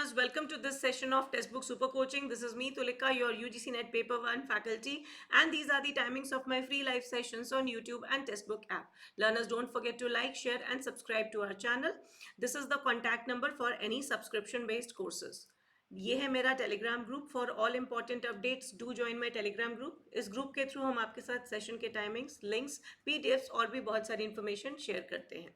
learners, welcome to this session of Textbook Super Coaching. This is me, Tulika, your UGC NET Paper 1 faculty, and these are the timings of my free live sessions on YouTube and Textbook app. Learners, don't forget to like, share, and subscribe to our channel. This is the contact number for any subscription-based courses. ये है मेरा Telegram group for all important updates. Do join my Telegram group. इस group के through हम आपके साथ session के timings, links, PDFs और भी बहुत सारी इन्फॉर्मेशन शेयर करते हैं.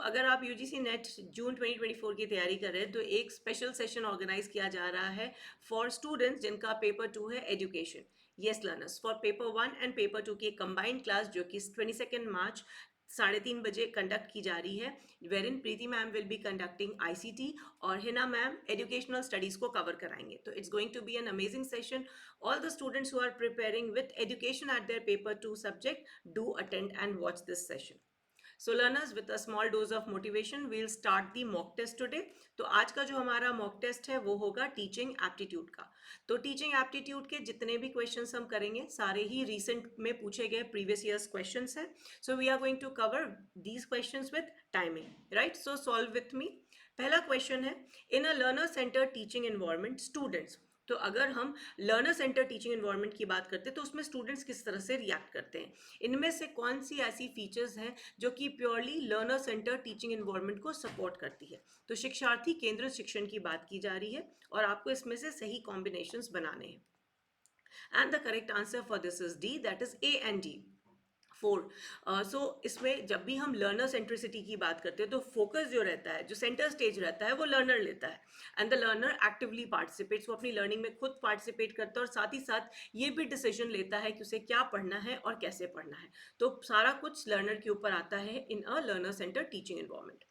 अगर आप यूजीसी नेट जून 2024 की तैयारी कर रहे हैं तो एक स्पेशल सेशन ऑर्गेनाइज किया जा रहा है फॉर स्टूडेंट्स जिनका पेपर 2 है education. Yes learners, for paper 1 and paper 2 की कंबाइंड क्लास जो कि 22 मार्च 3:30 बजे कंडक्ट की जा रही है, wherein Preeti ma'am will be conducting ICT और हिना मैम एजुकेशनल स्टडीज को कवर कराएंगे. तो it's going to be an amazing session. All the students who are preparing with education at their paper 2 subject, do attend and watch this session. So learners, with a small dose of motivation, we'll start the mock test today. तो आज का जो हमारा mock test है वो होगा teaching aptitude का. तो टीचिंग एप्टीट्यूड के जितने भी क्वेश्चंस हम करेंगे सारे ही रिसेंट में पूछे गए प्रीवियस ईयर्स क्वेश्चंस हैं. So we are going to cover these questions with timing, right. So solve with me. पहला क्वेश्चन है, in a learner centre teaching environment students. तो अगर हम लर्नर सेंटर टीचिंग एनवायरनमेंट की बात करते हैं तो उसमें स्टूडेंट्स किस तरह से रिएक्ट करते हैं. इनमें से कौन सी ऐसी फीचर्स हैं जो कि purely learner centre teaching environment को सपोर्ट करती है. तो शिक्षार्थी केंद्रित शिक्षण की बात की जा रही है और आपको इसमें से सही कॉम्बिनेशंस बनाने हैं. And the correct answer for this is D, that is A and D. 4. सो इसमें जब भी हम लर्नर सेंट्रिसिटी की बात करते हैं तो फोकस जो रहता है, जो सेंटर स्टेज रहता है वो लर्नर लेता है. And the learner actively participates, वो अपनी लर्निंग में खुद पार्टिसिपेट करता है और साथ ही साथ ये भी डिसीजन लेता है कि उसे क्या पढ़ना है और कैसे पढ़ना है. तो सारा कुछ लर्नर के ऊपर आता है in a learner centre teaching environment.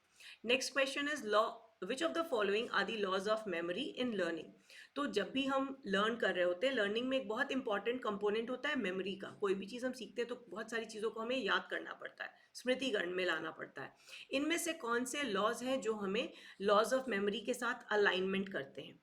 Next question is law, which of the following are the laws of memory in learning. तो जब भी हम लर्न कर रहे होते हैं, लर्निंग में एक बहुत इंपॉर्टेंट कंपोनेंट होता है मेमोरी का. कोई भी चीज़ हम सीखते हैं तो बहुत सारी चीज़ों को हमें याद करना पड़ता है, स्मृतिकरण में लाना पड़ता है. इनमें से कौन से लॉज हैं जो हमें लॉज ऑफ मेमोरी के साथ अलाइनमेंट करते हैं.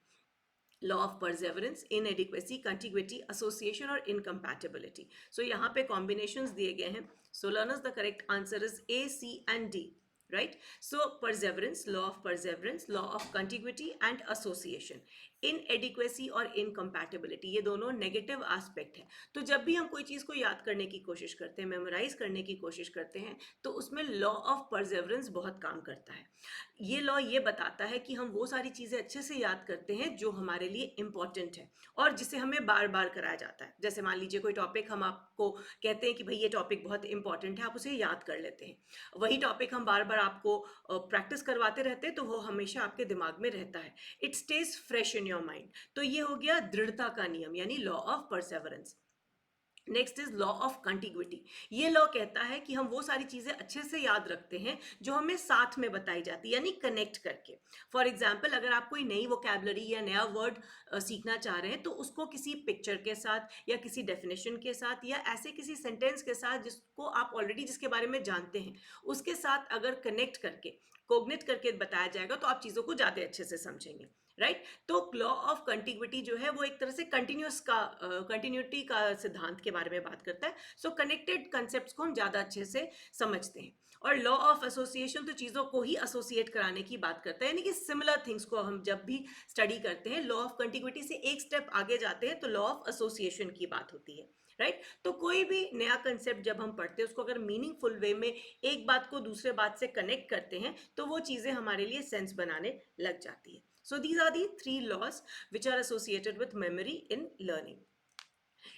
Law of perseverance, inadequacy, contiguity, association और इनकम्पैटिबिलिटी. सो यहाँ पे कॉम्बिनेशंस दिए गए हैं. So learners, the correct answer is A, C and D, right. So perseverance, law of perseverance, law of contiguity and association. inadequacy और incompatibility ये दोनों negative aspect है. तो जब भी हम कोई चीज़ को याद करने की कोशिश करते हैं, मेमोराइज करने की कोशिश करते हैं, तो उसमें लॉ ऑफ परसेवरेंस बहुत काम करता है. ये लॉ ये बताता है कि हम वो सारी चीज़ें अच्छे से याद करते हैं जो हमारे लिए इम्पॉर्टेंट है और जिसे हमें बार बार कराया जाता है. जैसे मान लीजिए कोई टॉपिक हम आपको कहते हैं कि भाई ये टॉपिक बहुत इंपॉर्टेंट है, आप उसे याद कर लेते हैं. वही टॉपिक हम बार बार आपको प्रैक्टिस करवाते रहते हैं तो वो हमेशा आपके दिमाग में रहता है. It stays fresh in your mind. तो ये हो गया दृढ़ता का नियम यानी law of perseverance. Next is law of contiguity. ये लॉ कहता है कि हम वो सारी चीजें अच्छे से याद रखते हैं जो हमें साथ में बताई जाती है यानी कनेक्ट करके. फॉर एग्जाम्पल, अगर आप कोई नई वोकैबुलरी या नया वर्ड सीखना चाह रहे हैं तो उसको किसी पिक्चर के साथ या किसी डेफिनेशन के साथ या ऐसे किसी सेंटेंस के साथ जिसको आप ऑलरेडी जिसके बारे में जानते हैं उसके साथ अगर कनेक्ट करके कोग्निट करके बताया जाएगा तो आप चीज़ों को ज़्यादा अच्छे से समझेंगे, राइट. तो लॉ ऑफ कंटिग्युइटी जो है वो एक तरह से कंटिन्यूटी का सिद्धांत के बारे में बात करता है. सो कनेक्टेड कंसेप्ट्स को हम ज़्यादा अच्छे से समझते हैं. और लॉ ऑफ एसोसिएशन तो चीज़ों को ही एसोसिएट कराने की बात करता है यानी कि सिमिलर थिंग्स को हम जब भी स्टडी करते हैं, लॉ ऑफ कंटिग्युइटी से एक स्टेप आगे जाते हैं तो लॉ ऑफ एसोसिएशन की बात होती है, राइट. तो कोई भी नया कंसेप्ट जब हम पढ़ते हैं उसको अगर मीनिंगफुल वे में एक बात को दूसरे बात से कनेक्ट करते हैं तो वो चीज़ें हमारे लिए सेंस बनाने लग जाती है. So these are the 3 laws which are associated with memory in learning.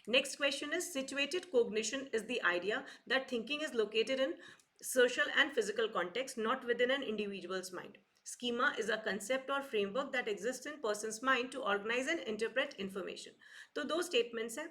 Next question is, situated cognition is the idea that thinking is located in social and physical context, not within an individual's mind. Schema is a concept or framework that exists in person's mind to organize and interpret information. तो दो statements हैं.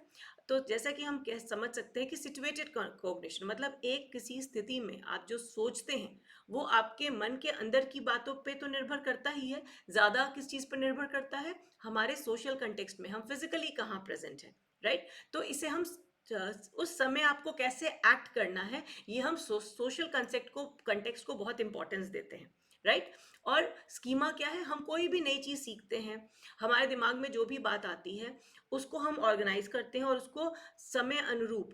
तो जैसा कि हम समझ सकते हैं कि situated cognition मतलब एक किसी स्थिति में आप जो सोचते हैं वो आपके मन के अंदर की बातों पे तो निर्भर करता ही है. ज़्यादा किस चीज़ पर निर्भर करता है, हमारे सोशल कंटेक्स्ट में हम फिजिकली कहाँ प्रेजेंट हैं, राइट. तो इसे हम उस समय आपको कैसे एक्ट करना है ये हम सोशल कंटेक्स्ट को बहुत इंपॉर्टेंस देते हैं, राइट. और स्कीमा क्या है, हम कोई भी नई चीज़ सीखते हैं, हमारे दिमाग में जो भी बात आती है उसको हम ऑर्गेनाइज करते हैं और उसको समय अनुरूप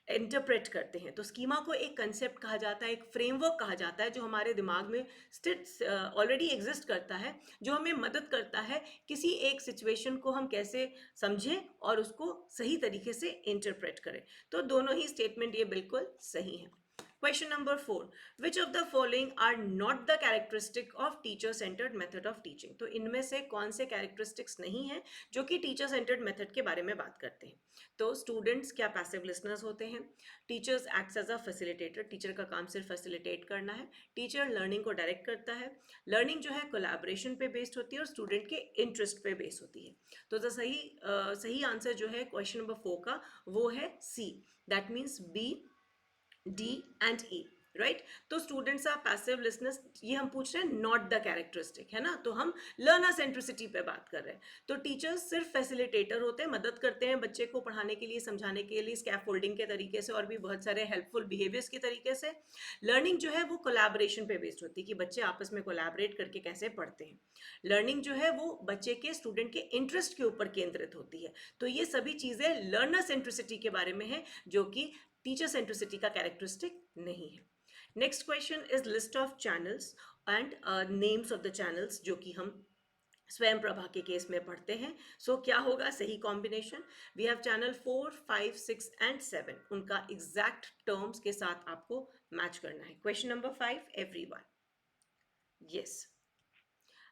इंटरप्रेट करते हैं। तो स्कीमा को एक कंसेप्ट कहा जाता है, एक फ्रेमवर्क कहा जाता है, जो हमारे दिमाग में स्थित ऑलरेडी एग्जिस्ट करता है, जो हमें मदद करता है किसी एक सिचुएशन को हम कैसे समझें और उसको सही तरीके से इंटरप्रेट करें। तो दोनों ही स्टेटमेंट ये बिल्कुल सही है। Question number 4. Which of the following are not the characteristic of teacher centered method of teaching? तो इनमें से कौन से characteristics नहीं है जो कि टीचर सेंटर्ड मेथड के बारे में बात करते हैं? तो स्टूडेंट्स क्या पैसिव लिसनर्स होते हैं? Teachers acts as a facilitator, teacher का काम सिर्फ फैसिलिटेट करना है। टीचर लर्निंग को डायरेक्ट करता है। लर्निंग जो है कोलैबोरेशन पे बेस्ड होती है और स्टूडेंट के इंटरेस्ट पे बेस्ड होती है। तो सही आंसर जो है क्वेश्चन नंबर 4 का वो है C, that means B, D and E, right. तो स्टूडेंट्स आर पैसिव लिसनर्स, ये हम पूछ रहे हैं नॉट द कैरेक्टरिस्टिक, है ना। तो हम लर्नर सेंट्रिसिटी पे बात कर रहे हैं। तो टीचर्स सिर्फ फैसिलिटेटर होते हैं, मदद करते हैं बच्चे को पढ़ाने के लिए, समझाने के लिए, स्कैफोल्डिंग के तरीके से और भी बहुत सारे हेल्पफुल बिहेवियर्स के तरीके से। लर्निंग जो है वो कोलैबोरेशन पे बेस्ड होती है कि बच्चे आपस में कोलैबोरेट करके कैसे पढ़ते हैं। लर्निंग जो है वो बच्चे के, स्टूडेंट के इंटरेस्ट के ऊपर केंद्रित होती है। तो ये सभी चीज़ें लर्नर सेंट्रिसिटी के बारे में है, जो कि टीचर सेंट्रिसिटी का कैरेक्टरिस्टिक नहीं है। Next question is list of channels and names of the channels, जो कि हम स्वयं प्रभा के केस में पढ़ते हैं। सो क्या होगा सही combination? We have channel 4, 5, 6 and 7, उनका एग्जैक्ट टर्म्स के साथ आपको मैच करना है। Question number 5, everyone, yes,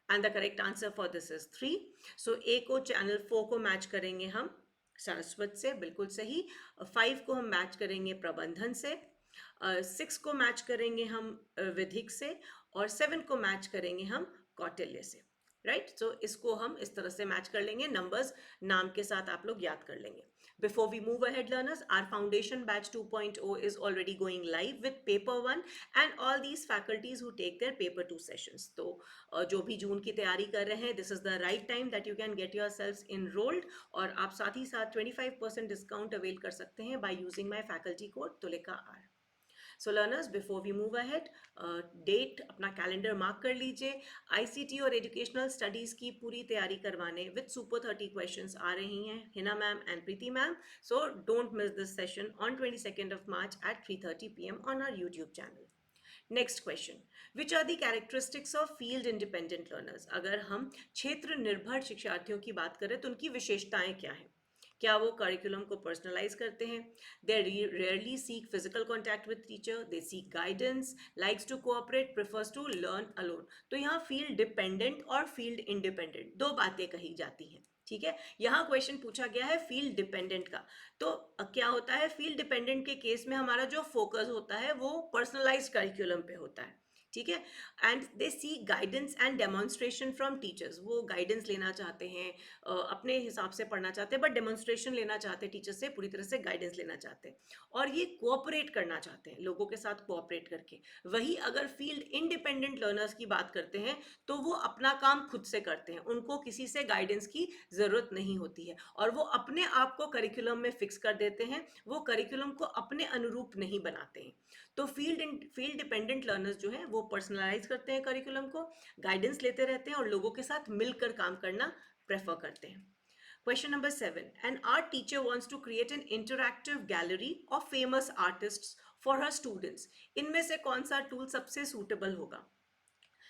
and the correct answer for this is 3। सो ए को चैनल 4 को मैच करेंगे हम सरस्वत से, बिल्कुल सही। 5 को हम मैच करेंगे प्रबंधन से, 6 को मैच करेंगे हम विधिक से, और 7 को मैच करेंगे हम कौटिल्य से, राइट। सो इसको हम इस तरह से मैच कर लेंगे, नंबर्स नाम के साथ आप लोग याद कर लेंगे। Before we move ahead, learners, our foundation batch 2.0 is already going live with paper 1 and all these faculties who take their paper 2 sessions. तो जो भी जून की तैयारी कर रहे हैं, this is the right time that you can get yourselves enrolled, और आप साथ ही साथ 25% डिस्काउंट अवेल कर सकते हैं by using my faculty code Tulika R. So learners, before we move ahead, date अपना कैलेंडर मार्क कर लीजिए। आईसीटी और एजुकेशनल स्टडीज की पूरी तैयारी करवाने विद सुपर 30 क्वेश्चंस आ रही हैं Hina ma'am and Preeti ma'am. So don't miss this session on 22nd of March at 3:30 PM on our YouTube channel. Next question, which are the characteristics of field independent learners? अगर हम क्षेत्र निर्भर शिक्षार्थियों की बात करें तो उनकी विशेषताएं क्या हैं? क्या वो करिकुलम को पर्सनलाइज करते हैं? They rarely seek physical contact with teacher, they seek guidance, likes to cooperate, prefers to learn alone. तो यहाँ फील्ड डिपेंडेंट और फील्ड इंडिपेंडेंट दो बातें कही जाती हैं, ठीक है। यहाँ क्वेश्चन पूछा गया है फील्ड डिपेंडेंट का। तो क्या होता है, फील्ड डिपेंडेंट के केस में हमारा जो फोकस होता है वो पर्सनलाइज्ड करिकुलम पे होता है, ठीक है। And they see guidance and demonstration from teachers, वो गाइडेंस लेना चाहते हैं, अपने हिसाब से पढ़ना चाहते हैं, बट डेमोन्स्ट्रेशन लेना चाहते हैं टीचर से, पूरी तरह से गाइडेंस लेना चाहते हैं, और ये कोऑपरेट करना चाहते हैं लोगों के साथ कोऑपरेट करके। वही अगर फील्ड इंडिपेंडेंट लर्नर्स की बात करते हैं तो वो अपना काम खुद से करते हैं, उनको किसी से गाइडेंस की ज़रूरत नहीं होती है, और वो अपने आप को करिकुलम में फिक्स कर देते हैं, वो करिकुलम को अपने अनुरूप नहीं बनाते हैं। तो फील्ड डिपेंडेंट लर्नर्स जो हैं वो पर्सनलाइज करते हैं करिकुलम को, गाइडेंस लेते रहते हैं और लोगों के साथ मिलकर काम करना प्रेफर करते हैं। Question number 7. An art teacher wants to create an interactive gallery of famous artists for her students. इनमें से कौन सा टूल सबसे सूटेबल होगा?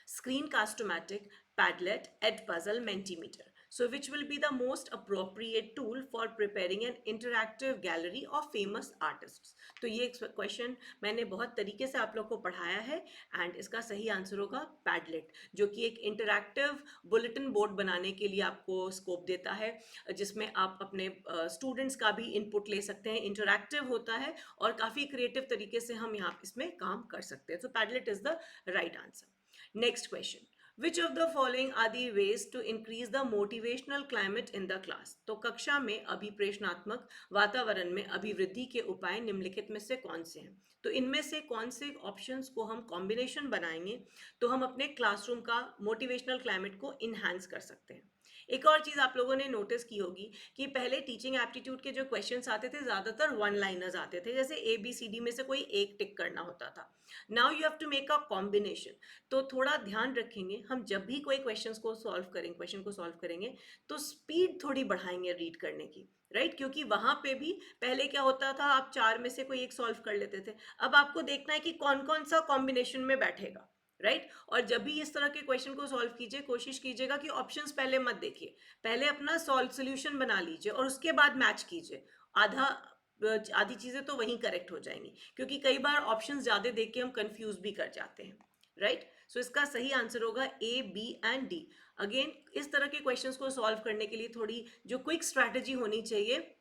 Screencast-O-Matic, Padlet, Edpuzzle, Mentimeter. So which will be the most appropriate tool for preparing an interactive gallery of famous artists? तो ये question मैंने बहुत तरीके से आप लोग को पढ़ाया है, एंड इसका सही आंसर होगा पैडलेट, जो कि एक इंटरैक्टिव बुलेटिन बोर्ड बनाने के लिए आपको स्कोप देता है, जिसमें आप अपने स्टूडेंट्स का भी इनपुट ले सकते हैं, इंटरैक्टिव होता है और काफ़ी क्रिएटिव तरीके से हम यहाँ इसमें काम कर सकते हैं। तो Padlet is the right answer. Next question. Which of the following are the ways to increase the motivational climate in the class? तो कक्षा में अभिप्रेषणात्मक वातावरण में अभिवृद्धि के उपाय निम्नलिखित में से कौन से हैं? तो इनमें से कौन से ऑप्शंस को हम कॉम्बिनेशन बनाएंगे तो हम अपने क्लासरूम का मोटिवेशनल क्लाइमेट को इन्हांस कर सकते हैं? एक और चीज आप लोगों ने नोटिस की होगी कि पहले टीचिंग एप्टीट्यूड के जो क्वेश्चंस आते थे ज्यादातर वन लाइनर्स आते थे, जैसे ABCD में से कोई एक टिक करना होता था. Now you have to make a combination. तो थोड़ा ध्यान रखेंगे हम जब भी कोई क्वेश्चन को सॉल्व करेंगे तो स्पीड थोड़ी बढ़ाएंगे रीड करने की, राइट क्योंकि वहां पे भी पहले क्या होता था, आप चार में से कोई एक सॉल्व कर लेते थे. अब आपको देखना है कि कौन कौन सा कॉम्बिनेशन में बैठेगा, राइट. और जब भी इस तरह के क्वेश्चन को सॉल्व कीजिए, कोशिश कीजिएगा कि ऑप्शंस पहले मत देखिए, पहले अपना सॉल्व सोल्यूशन बना लीजिए और उसके बाद मैच कीजिए. आधा आधी चीजें तो वहीं करेक्ट हो जाएंगी, क्योंकि कई बार ऑप्शंस ज्यादा देख के हम कंफ्यूज भी कर जाते हैं, राइट. सो इसका सही आंसर होगा A, B and D. Again इस तरह के क्वेश्चंस को सॉल्व करने के लिए थोड़ी जो क्विक स्ट्रैटेजी होनी चाहिए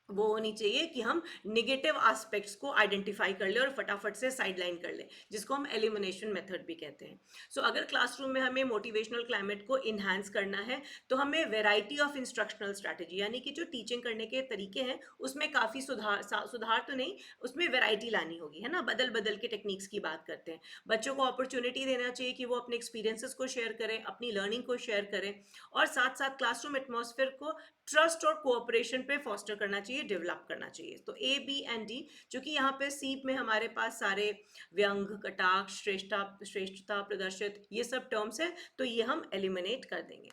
वो होनी चाहिए कि हम निगेटिव एस्पेक्ट्स को आइडेंटिफाई कर ले और फटाफट से साइडलाइन कर ले, जिसको हम एलिमिनेशन मेथड भी कहते हैं. सो अगर क्लासरूम में हमें मोटिवेशनल क्लाइमेट को इन्हांस करना है तो हमें वेराइटी ऑफ इंस्ट्रक्शनल स्ट्रैटेजी, यानी कि जो टीचिंग करने के तरीके हैं उसमें काफ़ी सुधार तो नहीं, उसमें वेराइटी लानी होगी, है ना. बदल बदल के टेक्निक्स की बात करते हैं. बच्चों को अपॉर्चुनिटी देना चाहिए कि वो अपने एक्सपीरियंसेस को शेयर करें, अपनी लर्निंग को शेयर करें, और साथ साथ क्लासरूम एटमॉस्फेयर को ट्रस्ट और कोऑपरेशन पे फॉस्टर करना चाहिए, डेवलप करना चाहिए. तो A, B एंड D, जो कि यहाँ पे सी में हमारे पास सारे व्यंग, कटाक्ष, श्रेष्ठता, प्रदर्शित, ये सब टर्म्स हैं, तो ये हम एलिमिनेट कर देंगे.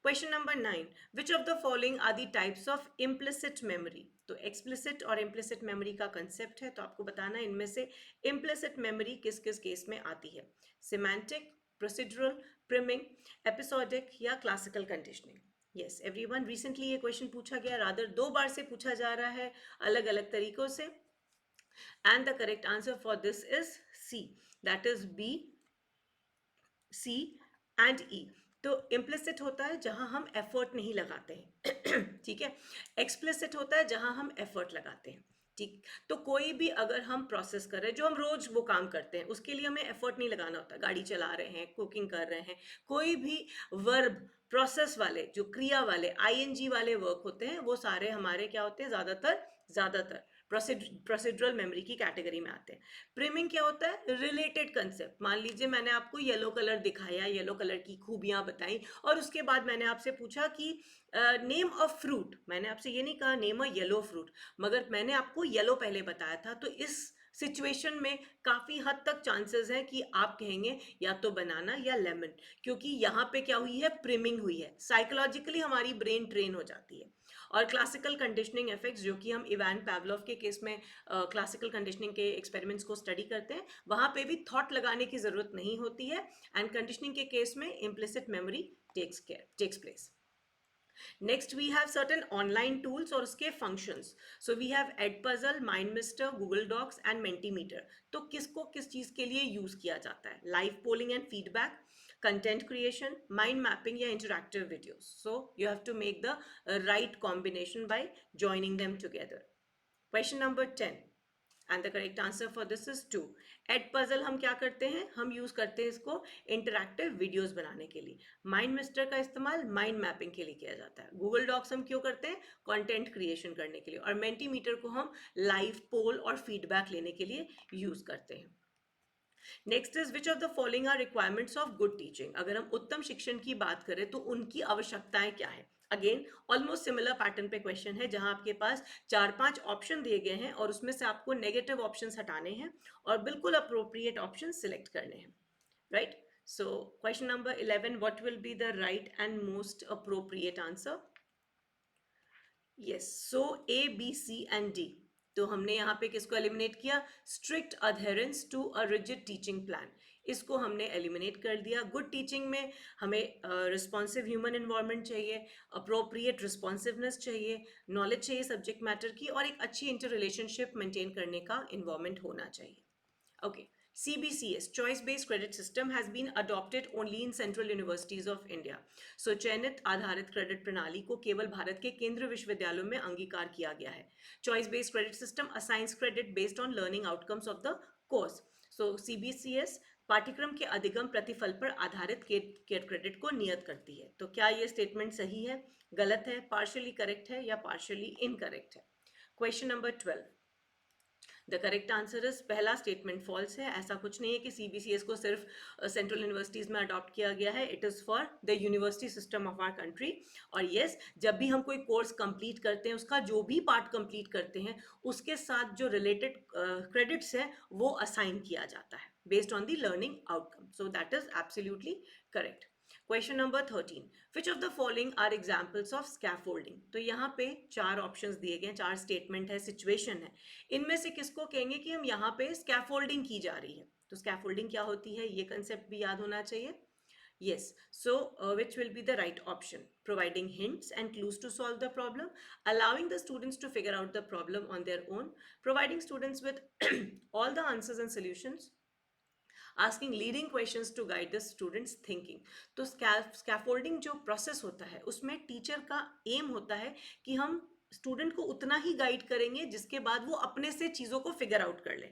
Question number 9, which of the following are the types of implicit memory. तो एक्सप्लिसिट और इम्प्लिसिट मेमोरी का कंसेप्ट है, तो आपको बताना है इनमें से इम्प्लिसिट मेमोरी किस किस केस में आती है. सिमेंटिक, प्रोसीड्यूरल, प्रिमिंग, एपिसोडिक या classical conditioning. Yes everyone, recently ये क्वेश्चन पूछा गया, रादर 2 बार से पूछा जा रहा है अलग अलग तरीकों से. And the correct answer for this is C, that is B, C and E. तो इम्प्लिसिट होता है जहां हम एफर्ट नहीं लगाते हैं ठीक है. एक्सप्लिसिट होता है जहां हम एफर्ट लगाते हैं, ठीक. तो कोई भी अगर हम प्रोसेस कर रहे हैं, जो हम रोज वो काम करते हैं, उसके लिए हमें एफर्ट नहीं लगाना होता. गाड़ी चला रहे हैं, कुकिंग कर रहे हैं, कोई भी वर्ब प्रोसेस वाले, जो क्रिया वाले ING वाले वर्क होते हैं, वो सारे हमारे क्या होते हैं, ज्यादातर प्रोसीड्यूरल मेमोरी की कैटेगरी में आते हैं. प्रिमिंग क्या होता है, रिलेटेड कंसेप्ट. मान लीजिए मैंने आपको येलो कलर दिखाया, येलो कलर की खूबियां बताई, और उसके बाद मैंने आपसे पूछा कि नेम अ फ्रूट. मैंने आपसे ये नहीं कहा नेम अ येलो फ्रूट, मगर मैंने आपको येलो पहले बताया था. तो इस सिचुएशन में काफी हद तक चांसेस हैं कि आप कहेंगे या तो बनाना या लेमन, क्योंकि यहाँ पे क्या हुई है, प्रिमिंग हुई है. साइकोलॉजिकली हमारी ब्रेन ट्रेन हो जाती है. और क्लासिकल कंडीशनिंग इफेक्ट्स, जो कि हम इवान पैवलोव के केस में क्लासिकल कंडीशनिंग के एक्सपेरिमेंट्स को स्टडी करते हैं, वहां पे भी थॉट लगाने की जरूरत नहीं होती है. एंड कंडीशनिंग के केस में implicit memory takes place. Next, we have certain online tools और उसके functions. So we have Edpuzzle, MindMister, Google Docs and Mentimeter. तो किसको किस चीज़ के लिए यूज़ किया जाता है? Live polling and feedback, content creation, mind mapping या interactive videos. So you have to make the right combination by joining them together. Question number 10. And the correct answer for this is 2. एड puzzle हम क्या करते हैं, हम use करते हैं इसको इंटरैक्टिव वीडियोस बनाने के लिए. माइंड मिस्टर का इस्तेमाल माइंड मैपिंग के लिए किया जाता है. गूगल डॉक्स हम क्यों करते हैं, कंटेंट क्रिएशन करने के लिए. और मेंटीमीटर को हम लाइव पोल और फीडबैक लेने के लिए यूज करते हैं. Next is which of the following are requirements of good teaching. अगर हम उत्तम शिक्षण की बात करें तो उनकी आवश्यकताएं क्या है. अगेन ऑलमोस्ट सिमिलर पैटर्न पे क्वेश्चन है, जहां आपके पास 4-5 ऑप्शन दिए गए हैं और उसमें से आपको नेगेटिव ऑप्शंस हटाने हैं और बिल्कुल अप्रोप्रिएट ऑप्शन सिलेक्ट करने हैं, right. So question number 11, what will be the right and most appropriate answer. Yes, so A, B, C and D. तो हमने यहाँ पे किसको एलिमिनेट किया, strict adherence to a rigid teaching plan, इसको हमने एलिमिनेट कर दिया. गुड टीचिंग में हमें रिस्पॉन्सिव ह्यूमन इन्वायरमेंट चाहिए, अप्रोप्रिएट रिस्पॉन्सिवनेस चाहिए, नॉलेज चाहिए सब्जेक्ट मैटर की, और एक अच्छी इंटर रिलेशनशिप मेंटेन करने का इन्वायरमेंट होना चाहिए. Okay. CBCS, Choice Based Credit System, has been adopted only in Central Universities of India. So चयनित आधारित क्रेडिट प्रणाली को केवल भारत के केंद्रीय विश्वविद्यालयों में अंगीकार किया गया है. Choice Based Credit System assigns credit based on learning outcomes of the course. So CBCS पाठ्यक्रम के अधिगम प्रतिफल पर आधारित क्रेडिट को नियत करती है. तो क्या ये स्टेटमेंट सही है, गलत है, पार्शियली करेक्ट है या पार्शियली इनकरेक्ट है. Question number 12. The correct answer is पहला स्टेटमेंट फॉल्स है. ऐसा कुछ नहीं है कि CBCS को सिर्फ सेंट्रल यूनिवर्सिटीज में अडॉप्ट किया गया है. It is for the university system of our country. और यस, जब भी हम कोई कोर्स कंप्लीट करते हैं, उसका जो भी पार्ट कंप्लीट करते हैं, उसके साथ जो रिलेटेड क्रेडिट्स है वो असाइन किया जाता है based on the learning outcome. So that is absolutely correct. Question number 13. Which of the following are examples of scaffolding? तो यहाँ पे 4 ऑप्शंस दिए गए, 4 स्टेटमेंट है, सिचुएशन है. इनमें से किसको कहेंगे कि हम यहाँ पे स्कैफोल्डिंग की जा रही है? तो स्कैफोल्डिंग क्या होती है, ये कंसेप्ट भी याद होना चाहिए. Yes, so which will be the right option? Providing hints and clues to solve the problem, allowing the students to figure out the problem on their own, providing students with all the answers and solutions, asking leading questions to guide the students thinking. तो scaffolding जो process होता है उसमें teacher का M होता है कि हम स्टूडेंट को उतना ही गाइड करेंगे जिसके बाद वो अपने से चीज़ों को फिगर आउट कर ले.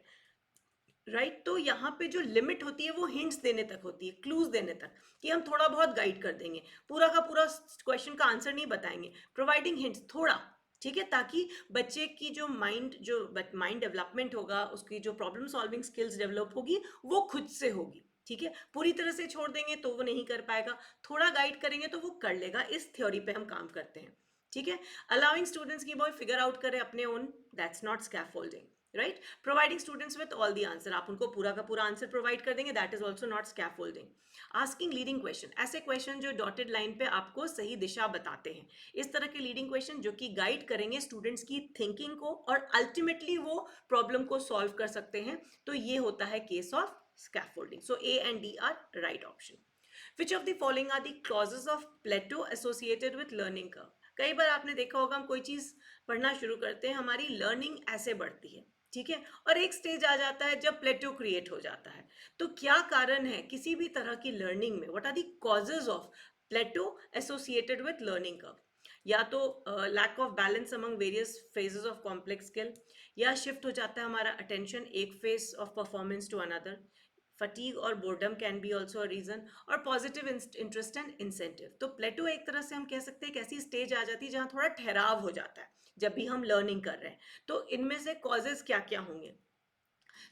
राइट तो यहाँ पे जो लिमिट होती है वो हिंट्स देने तक होती है, क्लूज देने तक, कि हम थोड़ा बहुत गाइड कर देंगे, पूरा का पूरा क्वेश्चन का आंसर नहीं बताएंगे. प्रोवाइडिंग हिंट्स थोड़ा, ठीक है, ताकि बच्चे की जो माइंड डेवलपमेंट होगा, उसकी जो प्रॉब्लम सॉल्विंग स्किल्स डेवलप होगी वो खुद से होगी. ठीक है, पूरी तरह से छोड़ देंगे तो वो नहीं कर पाएगा, थोड़ा गाइड करेंगे तो वो कर लेगा. इस थ्योरी पे हम काम करते हैं. ठीक है, अलाउइंग स्टूडेंट्स की वो फिगर आउट करे अपने own, that's not scaffolding. Right, providing students with all the answer, आप उनको पूरा का पूरा आंसर प्रोवाइड कर देंगे, that is also not scaffolding. Asking leading question, ऐसे क्वेश्चन जो डॉटेड लाइन पे आपको सही दिशा बताते हैं, इस तरह के लीडिंग क्वेश्चन जो कि गाइड करेंगे स्टूडेंट्स की थिंकिंग को और अल्टीमेटली वो प्रॉब्लम को सॉल्व कर सकते हैं, तो ये होता है case of scaffolding. So A and D are right option. Which of the following are the causes of plateau associated with learning curve? कई बार आपने देखा होगा, हम कोई चीज पढ़ना शुरू करते हैं, हमारी लर्निंग ऐसे बढ़ती है, ठीक है, और एक स्टेज आ जाता है जब प्लेटो क्रिएट हो जाता है. तो क्या कारण है किसी भी तरह की लर्निंग में, what are the causes of plateau associated with learning curve? या तो lack of balance among various phases of complex skill, या शिफ्ट हो जाता है हमारा अटेंशन एक phase of performance to another, fatigue और boredom can be also a reason, और पॉजिटिव इंटरेस्ट एंड इंसेंटिव. तो प्लेटो एक तरह से हम कह सकते हैं एक ऐसी स्टेज आ जाती है जहां थोड़ा ठहराव हो जाता है जब भी हम लर्निंग कर रहे हैं. तो इनमें से कॉजेज क्या क्या होंगे?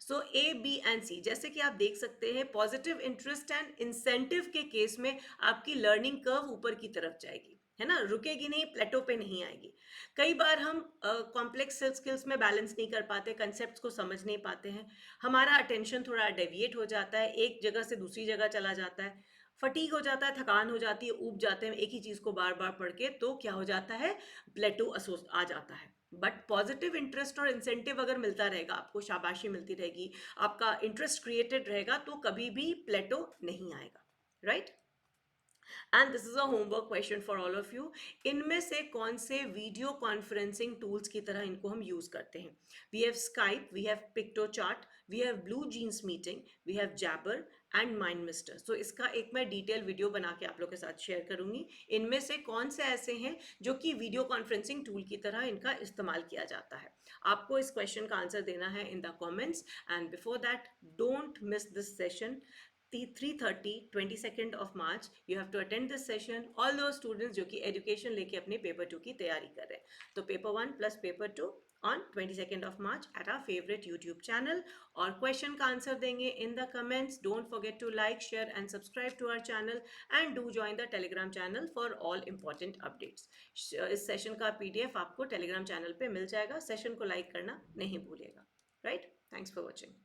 सो A, B एंड C, जैसे कि आप देख सकते हैं, पॉजिटिव इंटरेस्ट एंड इंसेंटिव के केस में आपकी लर्निंग कर्व ऊपर की तरफ जाएगी, है ना, रुकेगी नहीं, प्लेटो पे नहीं आएगी. कई बार हम कॉम्प्लेक्स स्किल्स में बैलेंस नहीं कर पाते, कंसेप्ट्स को समझ नहीं पाते हैं, हमारा अटेंशन थोड़ा डेविएट हो जाता है, एक जगह से दूसरी जगह चला जाता है, फटीग हो जाता है, थकान हो जाती है, ऊब जाते हैं एक ही चीज को बार बार पढ़ के, तो क्या हो जाता है, प्लेटो आ जाता है. बट पॉजिटिव इंटरेस्ट और इंसेंटिव अगर मिलता रहेगा, आपको शाबाशी मिलती रहेगी, आपका इंटरेस्ट क्रिएटेड रहेगा, तो कभी भी प्लेटो नहीं आएगा. Right, and this is a homework question for all of you. इनमें से कौन से वीडियो कॉन्फ्रेंसिंग टूल्स की तरह इनको हम यूज करते हैं? We have Skype, we have Piktochart, we have BlueJeans meeting, we have Jabber and MindMeister. So इसका एक मैं डिटेल वीडियो बना के आप लोग के साथ शेयर करूंगी. इनमें से कौन से ऐसे हैं जो कि वीडियो कॉन्फ्रेंसिंग टूल की तरह इनका इस्तेमाल किया जाता है? आपको इस क्वेश्चन का आंसर देना है in the comments. And before that, don't miss this session. 3:30 22nd of March you have to attend this session. All those students जो कि एजुकेशन लेके अपने पेपर 2 की तैयारी कर रहे हैं, तो paper 1 plus paper 2 on 22nd of March at our favorite YouTube channel. और क्वेश्चन का आंसर देंगे in the comments. Don't forget to like, share and subscribe to our channel and do join the Telegram channel for all important updates. इस session का PDF आपको Telegram channel पे मिल जाएगा. Session को like करना नहीं भूलिएगा. Right? Thanks for watching.